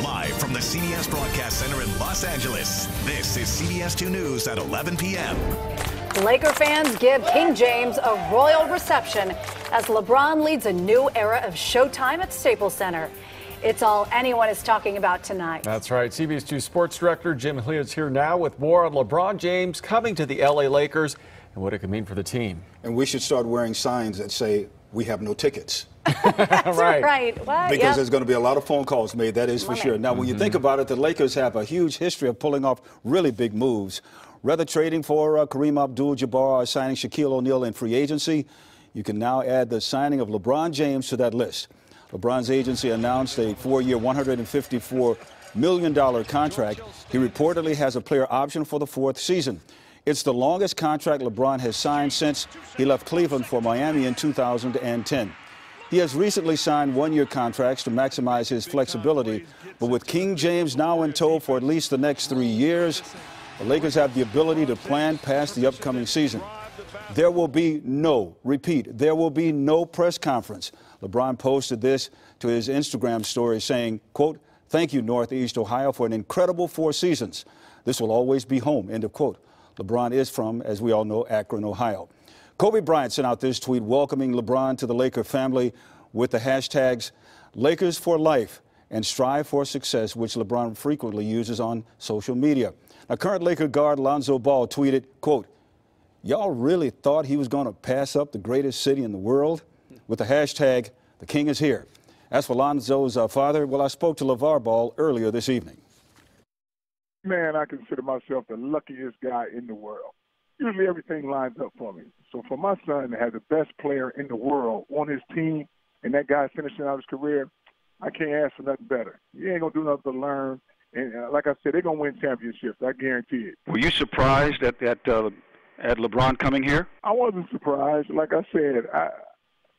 Live from the CBS Broadcast Center in Los Angeles, this is CBS 2 News at 11 p.m. Laker fans give King James a royal reception as LeBron leads a new era of showtime at Staples Center. It's all anyone is talking about tonight. That's right. CBS 2 Sports Director Jim Hilliard's here now with more on LeBron James coming to the LA Lakers and what it could mean for the team. And we should start wearing signs that say, "We have no tickets." That's right. What? Because there's going to be a lot of phone calls made, that is for sure. Now, when you think about it, the Lakers have a huge history of pulling off really big moves. Rather trading for Kareem Abdul-Jabbar or signing Shaquille O'Neal in free agency, you can now add the signing of LeBron James to that list. LeBron's agency announced a 4-year, $154 million contract. He reportedly has a player option for the 4th season. It's the longest contract LeBron has signed since he left Cleveland for Miami in 2010. He has recently signed 1-year contracts to maximize his flexibility, but with King James now in tow for at least the next 3 years, the Lakers have the ability to plan past the upcoming season. There will be no, repeat, there will be no press conference. LeBron posted this to his Instagram story saying, quote, "Thank you, Northeast Ohio, for an incredible 4 seasons. This will always be home," end of quote. LeBron is from, as we all know, Akron, Ohio. Kobe Bryant sent out this tweet welcoming LeBron to the Laker family with the hashtags Lakers for Life and Strive for Success, which LeBron frequently uses on social media. Now, current Laker guard Lonzo Ball tweeted, quote, "Y'all really thought he was going to pass up the greatest city in the world?" With the hashtag, "The King is here." As for Lonzo's father, well, I spoke to LeVar Ball earlier this evening. Man, I consider myself the luckiest guy in the world. Usually everything lines up for me. So for my son to have the best player in the world on his team and that guy finishing out his career, I can't ask for nothing better. He ain't going to do nothing but learn. And like I said, they're going to win championships. I guarantee it. Were you surprised at LeBron coming here? I wasn't surprised. Like I said,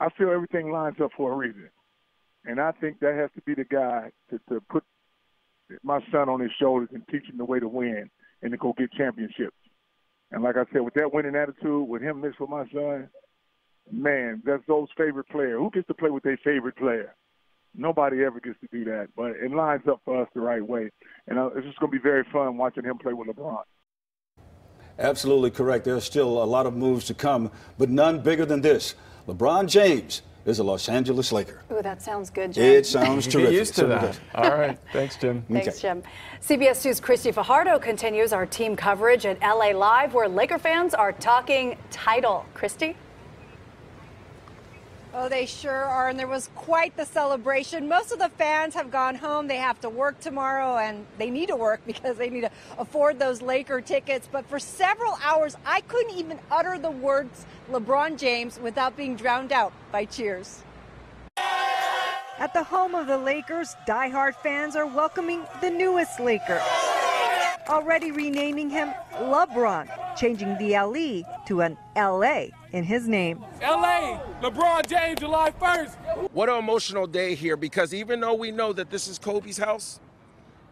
I feel everything lines up for a reason. And I think that has to be the guy to put my son on his shoulders and teach him the way to win and to go get championships. And like I said, with that winning attitude, with him mixed with my son, man, that's those favorite player. Who gets to play with their favorite player? Nobody ever gets to do that. But it lines up for us the right way. And it's just going to be very fun watching him play with LeBron. Absolutely correct. There's still a lot of moves to come, but none bigger than this. LeBron James is a Los Angeles Laker. Ooh, that sounds good, Jim. It sounds terrific. Get used to that. All right. Thanks, Jim. Thanks, Jim. CBS 2's Christy Fajardo continues our team coverage at LA Live, where Laker fans are talking title. Christy? Oh, they sure are, and there was quite the celebration. Most of the fans have gone home. They have to work tomorrow, and they need to work because they need to afford those Laker tickets. But for several hours, I couldn't even utter the words LeBron James without being drowned out by cheers. At the home of the Lakers, diehard fans are welcoming the newest Laker, already renaming him LeBron, changing the LE to an LA in his name. LA, LeBron James, July 1st. What an emotional day here, because even though we know that this is Kobe's house,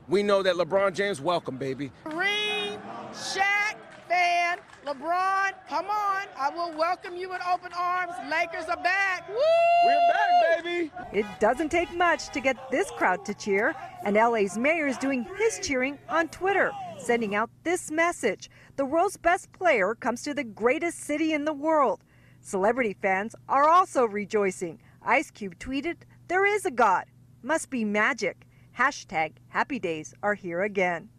we know that LeBron James, welcome, baby. Kareem, Shaq, fan, LeBron, come on. I will welcome you with open arms. Lakers are back. Woo! We're back, baby. It doesn't take much to get this crowd to cheer, and LA's mayor is doing his cheering on Twitter, sending out this message. The world's best player comes to the greatest city in the world. Celebrity fans are also rejoicing. Ice Cube tweeted, "There is a God. Must be magic. Hashtag happy days are here again."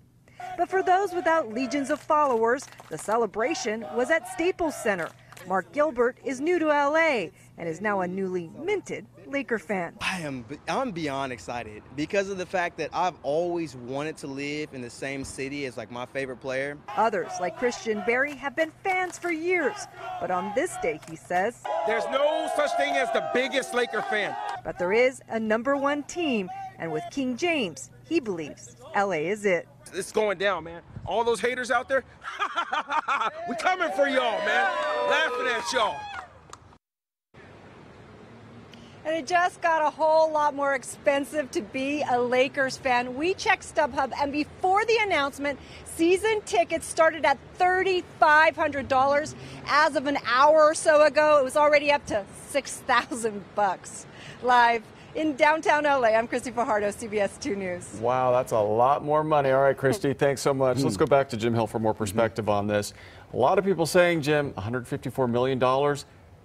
But for those without legions of followers, the celebration was at Staples Center. Mark Gilbert is new to LA and is now a newly minted Laker fan. I'm beyond excited because of the fact that I've always wanted to live in the same city as my favorite player. Others, like Christian Berry, have been fans for years. But on this day, he says, there's no such thing as the biggest Laker fan. But there is a #1 team, and with King James, he believes LA is it. It's going down, man. All those haters out there, we coming for y'all, man. Laughing at y'all. And it just got a whole lot more expensive to be a Lakers fan. We checked StubHub, and before the announcement, season tickets started at $3,500. As of an hour or so ago, it was already up to $6,000. Live in downtown LA. I'm Christy Fajardo, CBS 2 News. Wow, that's a lot more money. All right, Christy, thanks so much. Let's go back to Jim Hill for more perspective on this. A lot of people saying, Jim, $154 million.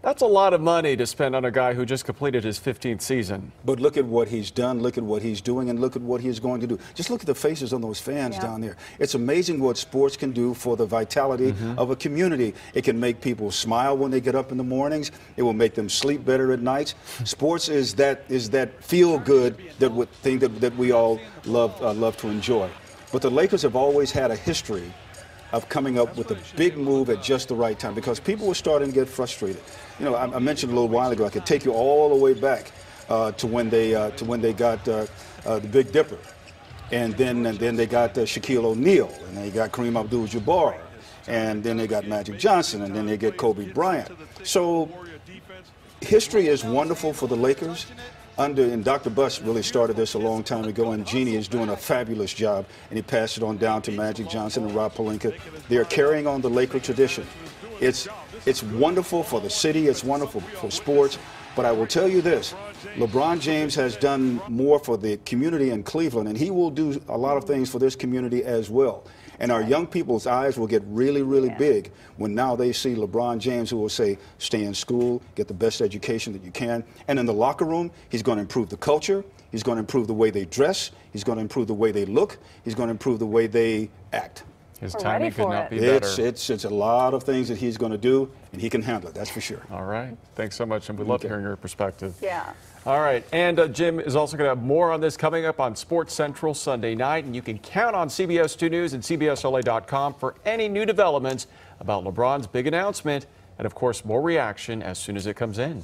That's a lot of money to spend on a guy who just completed his 15th season. But look at what he's done, look at what he's doing, and look at what he's going to do. Just look at the faces on those fans down there. It's amazing what sports can do for the vitality of a community. It can make people smile when they get up in the mornings. It will make them sleep better at nights. Sports is that feel-good thing that we all love to enjoy. But the Lakers have always had a history of coming up with a big move at just the right time, because people were starting to get frustrated. You know, I mentioned a little while ago, I could take you all the way back to when they got the Big Dipper, and then they got Shaquille O'Neal, and they got Kareem Abdul-Jabbar, and then they got Magic Johnson, and then they get Kobe Bryant. So history is wonderful for the Lakers. And Dr. Buss really started this a long time ago, and Jeannie is doing a fabulous job, and he passed it on down to Magic Johnson and Rob Pelinka. They're carrying on the Laker tradition. It's wonderful for the city, it's wonderful for sports, but I will tell you this, LeBron James has done more for the community in Cleveland, and he will do a lot of things for this community as well. And our young people's eyes will get really, really big when now they see LeBron James, who will say, stay in school, get the best education that you can. And in the locker room, he's going to improve the culture. He's going to improve the way they dress. He's going to improve the way they look. He's going to improve the way they act. His timing could not be better. It's a lot of things that he's going to do, and he can handle it, that's for sure. All right. Thanks so much, and we love hearing your perspective. Yeah. All right, and Jim is also going to have more on this coming up on Sports Central Sunday night, and you can count on CBS 2 News and CBSLA.com for any new developments about LeBron's big announcement, and of course, more reaction as soon as it comes in.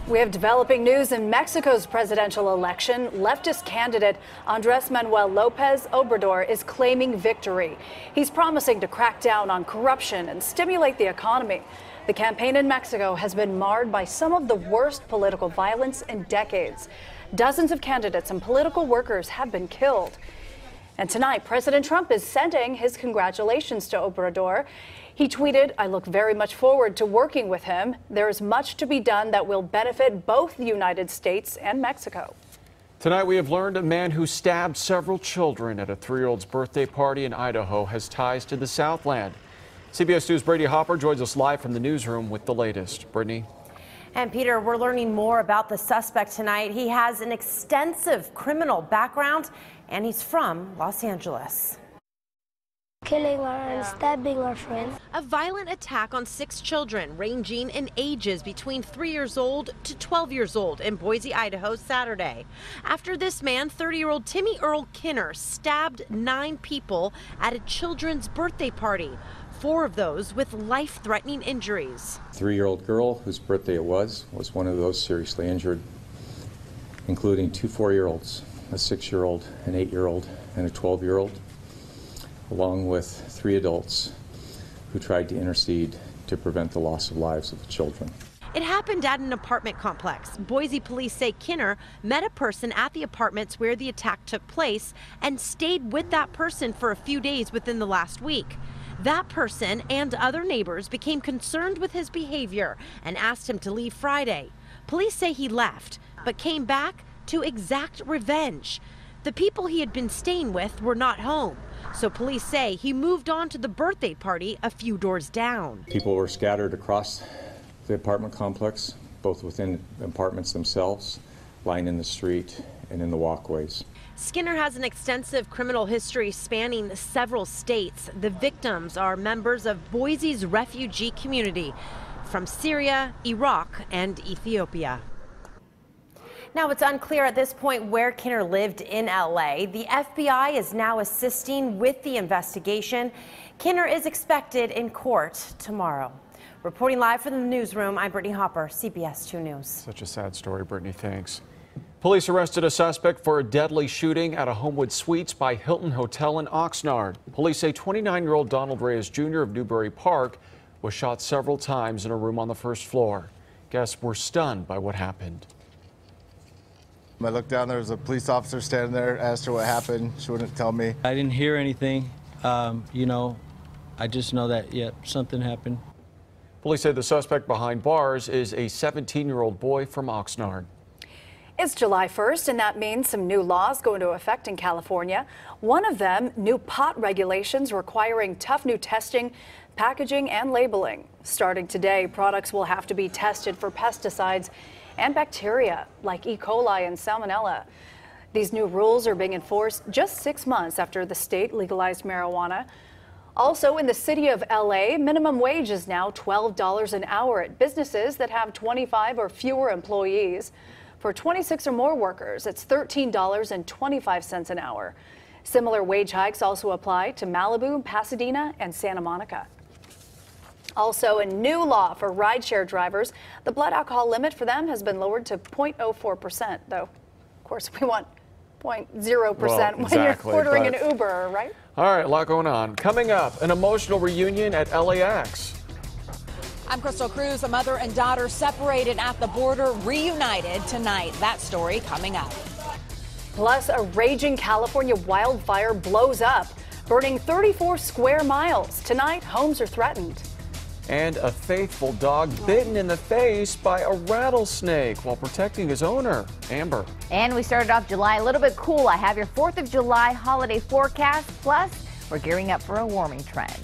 We have developing news in Mexico's presidential election. Leftist candidate Andrés Manuel López Obrador is claiming victory. He's promising to crack down on corruption and stimulate the economy. The campaign in Mexico has been marred by some of the worst political violence in decades. Dozens of candidates and political workers have been killed. And tonight, President Trump is sending his congratulations to Obrador. He tweeted, "I look very much forward to working with him. There is much to be done that will benefit both the United States and Mexico." Tonight, we have learned a man who stabbed several children at a 3-year-old's birthday party in Idaho has ties to the Southland. CBS 2's Brady Hopper joins us live from the newsroom with the latest. Brittany. And Peter, we're learning more about the suspect tonight. He has an extensive criminal background, and he's from Los Angeles. Killing our and stabbing our friends. A violent attack on 6 children ranging in ages between 3 years old to 12 years old in Boise, Idaho Saturday. After this man, 30-year-old Timmy Earl Kinner, stabbed 9 people at a children's birthday party. 4 of those with life-threatening injuries. A 3-year-old girl whose birthday it was one of those seriously injured, including 2 4-year-olds, a 6-year-old, an 8-year-old, and a 12-year-old, along with 3 adults who tried to intercede to prevent the loss of lives of the children. It happened at an apartment complex. Boise police say Kinner met a person at the apartments where the attack took place and stayed with that person for a few days within the last week. That person and other neighbors became concerned with his behavior and asked him to leave Friday. Police say he left, but came back to exact revenge. The people he had been staying with were not home, so police say he moved on to the birthday party a few doors down. People were scattered across the apartment complex, both within the apartments themselves, lying in the street and in the walkways. Skinner has an extensive criminal history spanning several states. The victims are members of Boise's refugee community from Syria, Iraq, and Ethiopia. Now, it's unclear at this point where Kinner lived in LA. The FBI is now assisting with the investigation. Kinner is expected in court tomorrow. Reporting live from the newsroom, I'm Brittany Hopper, CBS 2 News. Such a sad story, Brittany. Thanks. Police arrested a suspect for a deadly shooting at a Homewood Suites by Hilton Hotel in Oxnard. Police say 29-year-old Donald Reyes Jr. of Newbury Park was shot several times in a room on the first floor. Guests were stunned by what happened. I looked down, there was a police officer standing there, asked her what happened. She wouldn't tell me. I didn't hear anything. I just know that, something happened. Police say the suspect behind bars is a 17-year-old boy from Oxnard. It's July 1st, and that means some new laws go into effect in California. One of them, new pot regulations requiring tough new testing, packaging, and labeling. Starting today, products will have to be tested for pesticides and bacteria like E. coli and salmonella. These new rules are being enforced just 6 months after the state legalized marijuana. Also, in the city of LA, minimum wage is now $12 an hour at businesses that have 25 or fewer employees. For 26 or more workers, it's $13.25 an hour. Similar wage hikes also apply to Malibu, Pasadena, and Santa Monica. Also, a new law for rideshare drivers. The blood alcohol limit for them has been lowered to 0.04%, though, of course, we want 0.0% when you're ordering an Uber, right? All right, a lot going on. Coming up, an emotional reunion at LAX. I'm Crystal Cruz. A mother and daughter separated at the border, reunited tonight. That story coming up. Plus, a raging California wildfire blows up, burning 34 square miles. Tonight, homes are threatened. And a faithful dog bitten in the face by a rattlesnake while protecting his owner. Amber. And we started off July a little bit cool. I have your 4th of July holiday forecast. Plus, we're gearing up for a warming trend.